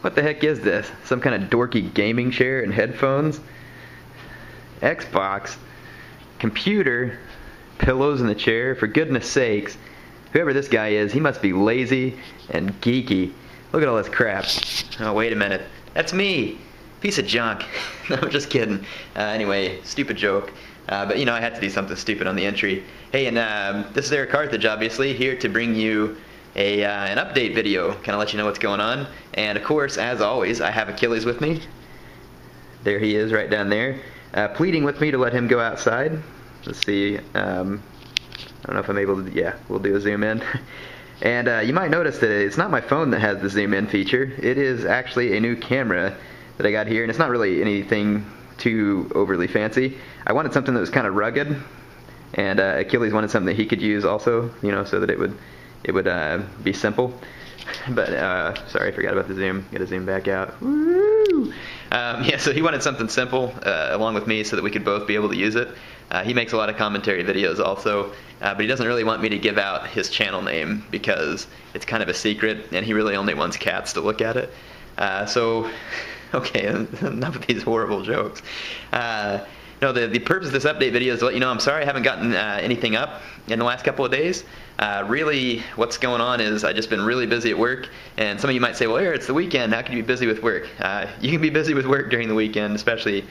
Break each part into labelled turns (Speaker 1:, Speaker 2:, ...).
Speaker 1: What the heck is this? Some kind of dorky gaming chair and headphones? Xbox? Computer? Pillows in the chair? For goodness sakes. Whoever this guy is, he must be lazy and geeky. Look at all this crap. Oh, wait a minute. That's me! Piece of junk. No, just kidding. Anyway, stupid joke. But you know, I had to do something stupid on the entry. Hey, and this is Eric Carthage, obviously, here to bring you an update video, kind of let you know what's going on. And of course, as always, I have Achilles with me. There he is, right down there, pleading with me to let him go outside. Let's see. I don't know if I'm able to. Yeah, we'll do a zoom in. And you might notice that it's not my phone that has the zoom in feature. It is actually a new camera that I got here, and it's not really anything too overly fancy. I wanted something that was kind of rugged, and Achilles wanted something that he could use also, you know, so that it would be simple. But sorry, I forgot about the zoom. Got to zoom back out. Woo! Yeah, so he wanted something simple along with me so that we could both be able to use it. He makes a lot of commentary videos also, but he doesn't really want me to give out his channel name because it's kind of a secret, and he really only wants cats to look at it. So, okay, enough of these horrible jokes. No, the purpose of this update video is to let you know I'm sorry I haven't gotten anything up in the last couple of days. Really, what's going on is I've just been really busy at work, and some of you might say, well, Eric, it's the weekend, how can you be busy with work? You can be busy with work during the weekend, especially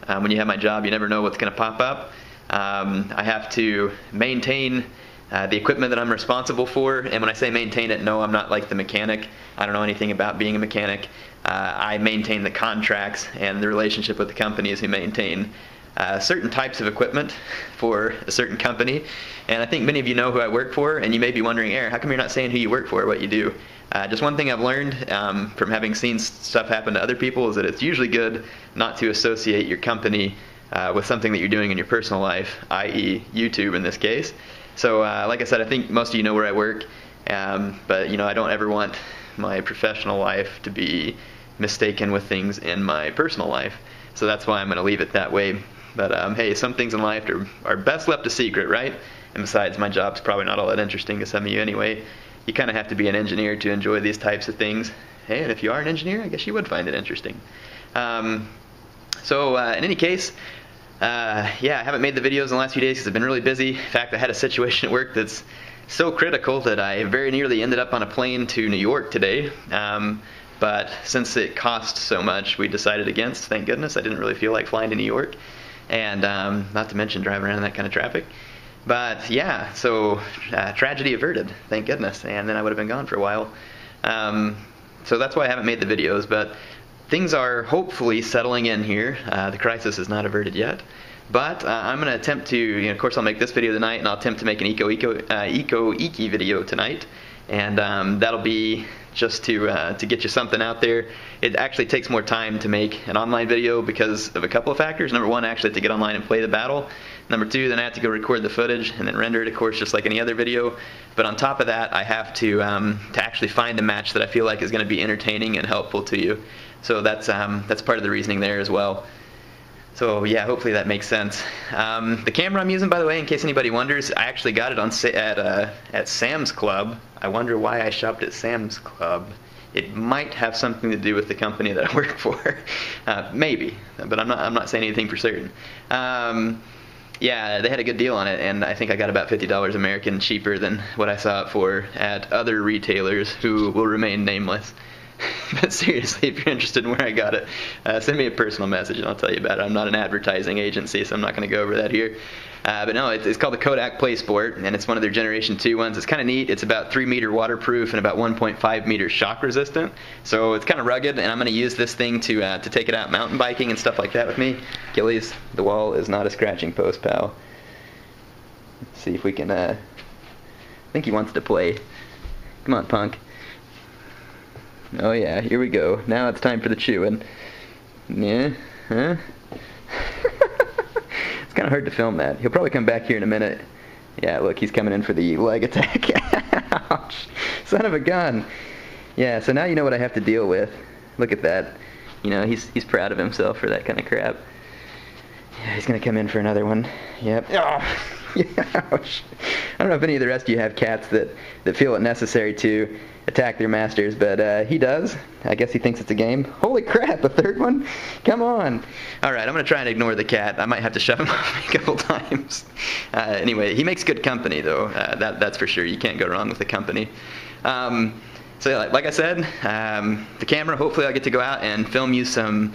Speaker 1: when you have my job. You never know what's going to pop up. I have to maintain the equipment that I'm responsible for, and when I say maintain it, no, I'm not like the mechanic. I don't know anything about being a mechanic. I maintain the contracts and the relationship with the companies who maintain certain types of equipment for a certain company. And I think many of you know who I work for, and you may be wondering, Aaron, how come you're not saying who you work for or what you do? Just one thing I've learned from having seen stuff happen to other people is that it's usually good not to associate your company with something that you're doing in your personal life, i.e. YouTube in this case. So like I said, I think most of you know where I work, but you know, I don't ever want my professional life to be mistaken with things in my personal life. So that's why I'm going to leave it that way. But hey, some things in life are best left a secret, right? And besides, my job's probably not all that interesting to some of you anyway. You kind of have to be an engineer to enjoy these types of things. Hey, and if you are an engineer, I guess you would find it interesting. So in any case, yeah, I haven't made the videos in the last few days because I've been really busy. In fact, I had a situation at work that's so critical that I very nearly ended up on a plane to New York today. But since it cost so much, we decided against. Thank goodness. I didn't really feel like flying to New York. And not to mention driving around in that kind of traffic. But yeah, so tragedy averted, thank goodness. And then I would have been gone for a while. So that's why I haven't made the videos. But things are hopefully settling in here. The crisis is not averted yet. But I'm going to attempt to, you know, of course I'll make this video tonight, and I'll attempt to make an eco-eky video tonight. And that'll be just to get you something out there. It actually takes more time to make an online video because of a couple of factors. Number one, actually to get online and play the battle. Number two, then I have to go record the footage and then render it, of course, just like any other video. But on top of that, I have to actually find a match that I feel like is going to be entertaining and helpful to you. So that's part of the reasoning there as well. So yeah, hopefully that makes sense. The camera I'm using, by the way, in case anybody wonders, I actually got it on at Sam's Club. I wonder why I shopped at Sam's Club. It might have something to do with the company that I work for, maybe, but I'm not saying anything for certain. Yeah, they had a good deal on it, and I think I got about $50 American cheaper than what I saw it for at other retailers who will remain nameless. But seriously, if you're interested in where I got it, send me a personal message and I'll tell you about it. I'm not an advertising agency, so I'm not going to go over that here. But no, it's called the Kodak PlaySport, and it's one of their Generation 2 ones. It's kind of neat. It's about 3 meter waterproof and about 1.5 meter shock resistant. So it's kind of rugged, and I'm going to use this thing to take it out mountain biking and stuff like that with me. Achilles, the wall is not a scratching post, pal. Let's see if we can, I think he wants to play. Come on, punk. Oh yeah, here we go. Now it's time for the chewing. Yeah, huh? It's kind of hard to film that. He'll probably come back here in a minute. Yeah, look, he's coming in for the leg attack. Ouch. Son of a gun. Yeah, so now you know what I have to deal with. Look at that. You know, he's proud of himself for that kind of crap. Yeah, he's gonna come in for another one. Yep. Oh, ouch. I don't know if any of the rest of you have cats that feel it necessary to attack their masters, but he does. I guess he thinks it's a game. Holy crap, a third one? Come on. Alright, I'm going to try and ignore the cat. I might have to shove him off a couple times. Anyway, he makes good company, though. That's for sure. You can't go wrong with the company. So like I said, the camera, hopefully I'll get to go out and film you some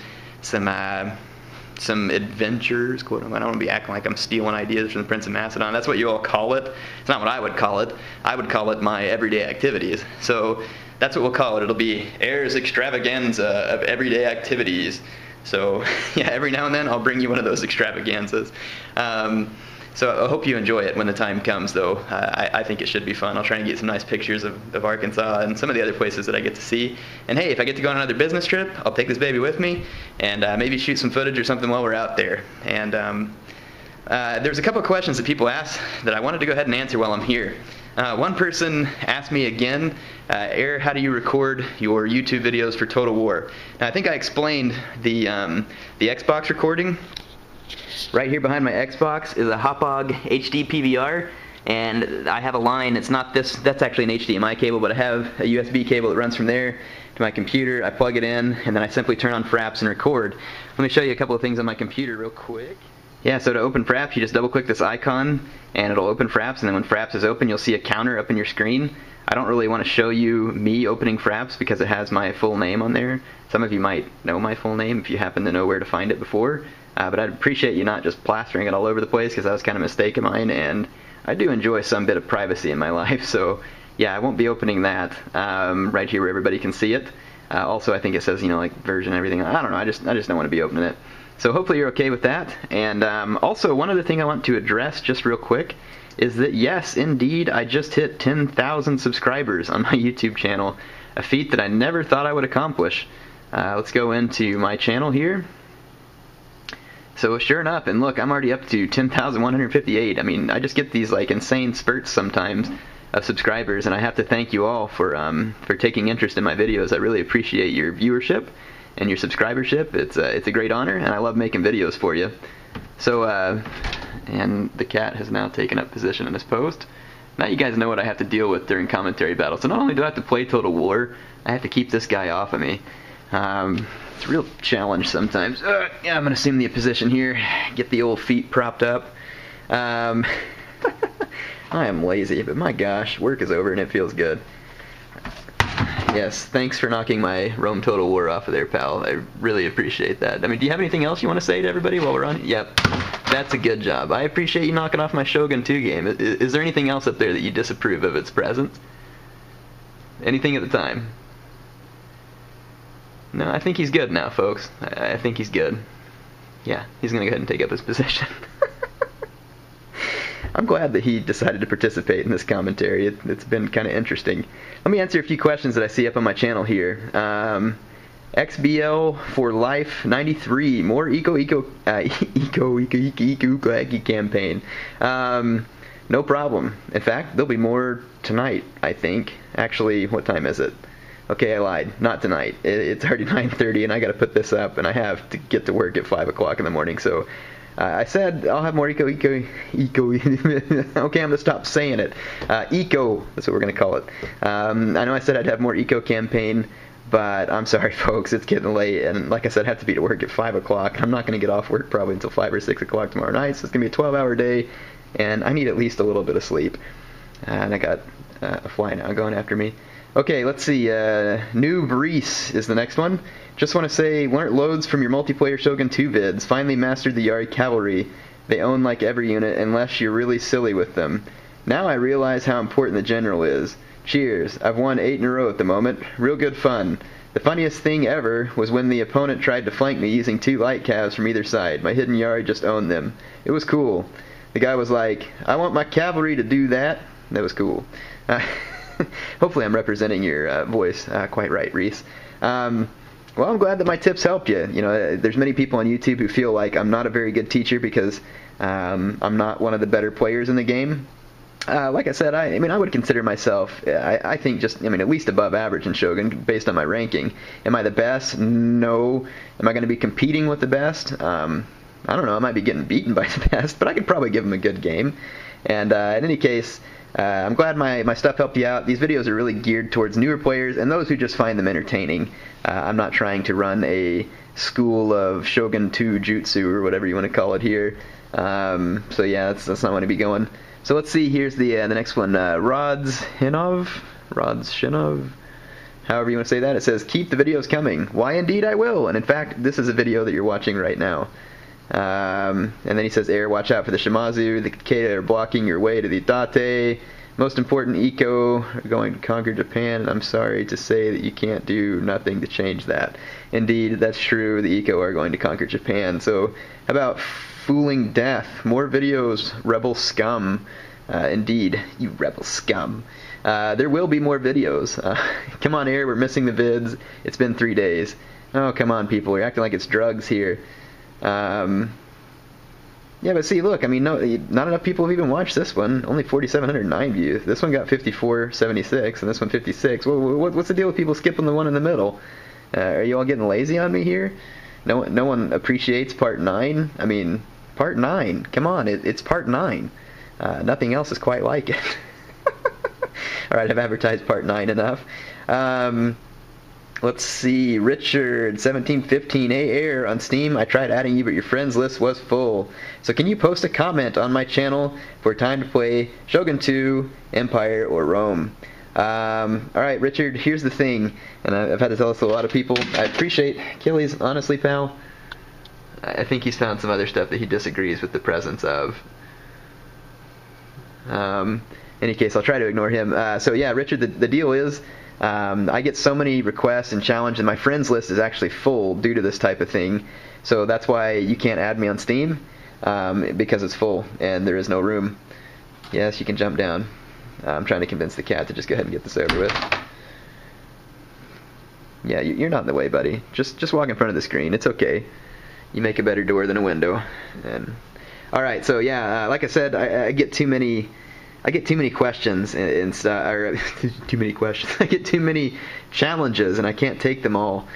Speaker 1: adventures, quote unquote. I don't want to be acting like I'm stealing ideas from the Prince of Macedon. That's what you all call it. It's not what I would call it. I would call it my everyday activities. So that's what we'll call it. It'll be Heir's extravaganza of everyday activities. So yeah, every now and then I'll bring you one of those extravaganzas. So I hope you enjoy it when the time comes, though. I think it should be fun. I'll try and get some nice pictures of Arkansas and some of the other places that I get to see. And hey, if I get to go on another business trip, I'll take this baby with me and maybe shoot some footage or something while we're out there. And there's a couple of questions that people ask that I wanted to go ahead and answer while I'm here. One person asked me again, Heir, how do you record your YouTube videos for Total War? Now, I think I explained the Xbox recording. Right here behind my Xbox is a Hauppauge HD PVR, and I have a line. It's not this, that's actually an HDMI cable, but I have a USB cable that runs from there to my computer. I plug it in, and then I simply turn on Fraps and record. Let me show you a couple of things on my computer real quick. Yeah, so to open Fraps, you just double click this icon, and it'll open Fraps, and then when Fraps is open, you'll see a counter up in your screen. I don't really want to show you me opening Fraps because it has my full name on there. Some of you might know my full name if you happen to know where to find it before. But I'd appreciate you not just plastering it all over the place, because that was kind of a mistake of mine, and I do enjoy some bit of privacy in my life, so yeah, I won't be opening that right here where everybody can see it. Also, I think it says, you know, like version and everything. I don't know, I just don't want to be opening it. So hopefully you're okay with that. And also, one other thing I want to address just real quick is that yes, indeed, I just hit 10,000 subscribers on my YouTube channel, a feat that I never thought I would accomplish. Let's go into my channel here. So sure enough, and look, I'm already up to 10,158. I mean, I just get these like insane spurts sometimes of subscribers, and I have to thank you all for taking interest in my videos. I really appreciate your viewership and your subscribership. It's a great honor, and I love making videos for you. So, and the cat has now taken up position in his post. Now you guys know what I have to deal with during commentary battles. So not only do I have to play Total War, I have to keep this guy off of me. It's a real challenge sometimes. Yeah, I'm going to assume the position here, get the old feet propped up. I am lazy, but my gosh, work is over and it feels good. Yes, thanks for knocking my Rome Total War off of there, pal. I really appreciate that. I mean, do you have anything else you want to say to everybody while we're on? Yep, that's a good job. I appreciate you knocking off my Shogun 2 game. Is there anything else up there that you disapprove of its presence? Anything at the time? No, I think he's good now, folks. I think he's good. Yeah, he's going to go ahead and take up his position. I'm glad that he decided to participate in this commentary. It's been kind of interesting. Let me answer a few questions that I see up on my channel here. XBL for Life 93, more eco campaign. No problem. In fact, there'll be more tonight, I think. Actually, what time is it? Okay, I lied. Not tonight. It's already 9:30, and I got to put this up, and I have to get to work at 5 o'clock in the morning. So I said I'll have more eco. Okay, I'm gonna stop saying it. Eco. That's what we're gonna call it. I know I said I'd have more eco campaign, but I'm sorry, folks. It's getting late, and like I said, I have to be to work at 5 o'clock. I'm not gonna get off work probably until 5 or 6 o'clock tomorrow night. So it's gonna be a 12-hour day, and I need at least a little bit of sleep. And I got a fly now going after me. Okay, let's see. Noob Reese is the next one. Just want to say, learnt loads from your multiplayer Shogun 2 vids. Finally mastered the Yari cavalry. They own like every unit unless you're really silly with them. Now I realize how important the general is. Cheers. I've won 8 in a row at the moment. Real good fun. The funniest thing ever was when the opponent tried to flank me using 2 light calves from either side. My hidden Yari just owned them. It was cool. The guy was like, I want my cavalry to do that. That was cool. Hopefully I'm representing your voice quite right, Reese. Well, I'm glad that my tips helped you. You know, there's many people on YouTube who feel like I'm not a very good teacher because I'm not one of the better players in the game. Like I said, I mean, I would consider myself, I think just, I mean, at least above average in Shogun based on my ranking. Am I the best? No. Am I going to be competing with the best? I don't know. I might be getting beaten by the best, but I could probably give them a good game. And in any case, I'm glad my stuff helped you out. These videos are really geared towards newer players and those who just find them entertaining. I'm not trying to run a school of Shogun 2 Jutsu or whatever you want to call it here. So yeah, that's not going to be going. So let's see, here's the next one. Rods Shinov, however you want to say that. It says, keep the videos coming. Why indeed I will. And in fact, this is a video that you're watching right now. And then he says, Heir, watch out for the Shimazu. The Kikeda are blocking your way to the Date. Most important, Eco are going to conquer Japan. And I'm sorry to say that you can't do nothing to change that. Indeed, that's true. The Eco are going to conquer Japan. So how about fooling death? More videos, rebel scum. Indeed, you rebel scum. There will be more videos. Come on, Heir, we're missing the vids. It's been 3 days. Oh, come on, people. You're acting like it's drugs here. Yeah, but see, look, I mean, not enough people have even watched this one. Only 4,709 views. This one got 5,476, and this one 56. What's the deal with people skipping the one in the middle? Are you all getting lazy on me here? No one appreciates part 9? I mean, part 9. Come on, it's part 9. Nothing else is quite like it. Alright, I've advertised part 9 enough. Let's see, Richard 1715, hey Heir, on Steam I tried adding you but your friends list was full. So can you post a comment on my channel for time to play Shogun 2, Empire, or Rome? Alright Richard, here's the thing, and I've had to tell this to a lot of people. I appreciate Achilles, honestly pal. I think he's found some other stuff that he disagrees with the presence of. In any case, I'll try to ignore him. So yeah, Richard, the deal is, I get so many requests and challenges, and my friends list is actually full due to this type of thing. So that's why you can't add me on Steam, because it's full and there is no room. Yes, you can jump down. I'm trying to convince the cat to just go ahead and get this over with. Yeah, you're not in the way, buddy. Just walk in front of the screen. It's okay. You make a better door than a window. And all right, so yeah, like I said, I get too many questions and stuff, too many questions. I get too many challenges, and I can't take them all.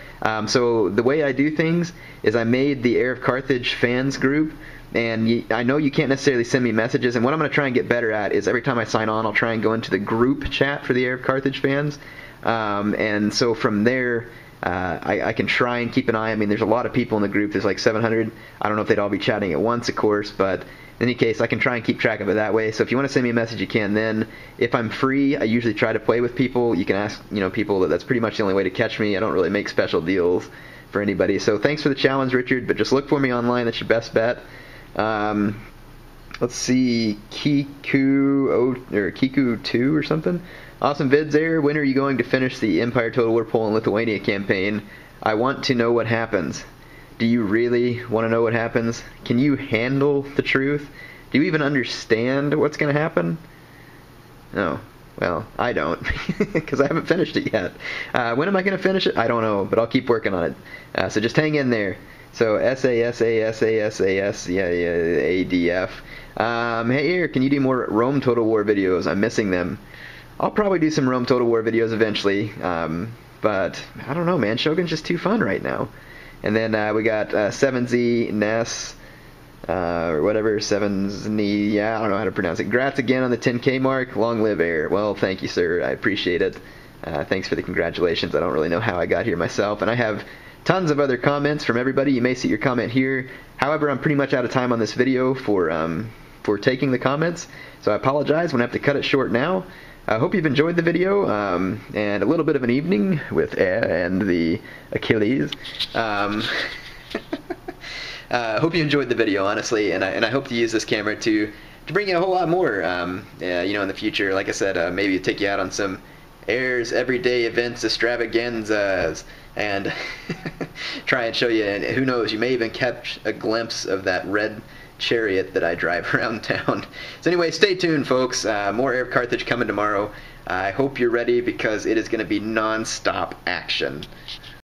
Speaker 1: So the way I do things is I made the Heir of Carthage fans group, and I know you can't necessarily send me messages, and what I'm going to try and get better at is every time I sign on, I'll try and go into the group chat for the Heir of Carthage fans, and so from there, I can try and keep an eye. I mean, there's a lot of people in the group. There's like 700. I don't know if they'd all be chatting at once, of course, but in any case, I can try and keep track of it that way. So if you want to send me a message, you can then. If I'm free, I usually try to play with people. You can ask, people. That's pretty much the only way to catch me. I don't really make special deals for anybody. So thanks for the challenge, Richard, but just look for me online. That's your best bet. Let's see, Kiku 2 or something. Awesome vids, Heir. When are you going to finish the Empire Total War Poland Lithuania campaign? I want to know what happens. Do you really want to know what happens? Can you handle the truth? Do you even understand what's going to happen? No. Well, I don't, because I haven't finished it yet. When am I going to finish it? I don't know, but I'll keep working on it. So just hang in there. So SASASASAS, yeah, ADF. Hey, Heir, can you do more Rome Total War videos? I'm missing them. I'll probably do some Rome Total War videos eventually, but I don't know, man. Shogun's just too fun right now. And then we got 7Z, Ness, or whatever, 7Z, yeah, I don't know how to pronounce it. Grats again on the 10K mark. Long live Heir. Well, thank you, sir. I appreciate it. Thanks for the congratulations. I don't really know how I got here myself. And I have tons of other comments from everybody. You may see your comment here. However, I'm pretty much out of time on this video for taking the comments, so I apologize. I'm going to have to cut it short now. I hope you've enjoyed the video, and a little bit of an evening with Heir and the Achilles. Hope you enjoyed the video, honestly, and I hope to use this camera to bring you a whole lot more, in the future. Like I said, maybe take you out on some Heir's everyday events extravaganzas, and try and show you, and who knows, you may even catch a glimpse of that red chariot that I drive around town. So anyway, stay tuned, folks. More Heir of Carthage coming tomorrow. I hope you're ready, because it is going to be non-stop action.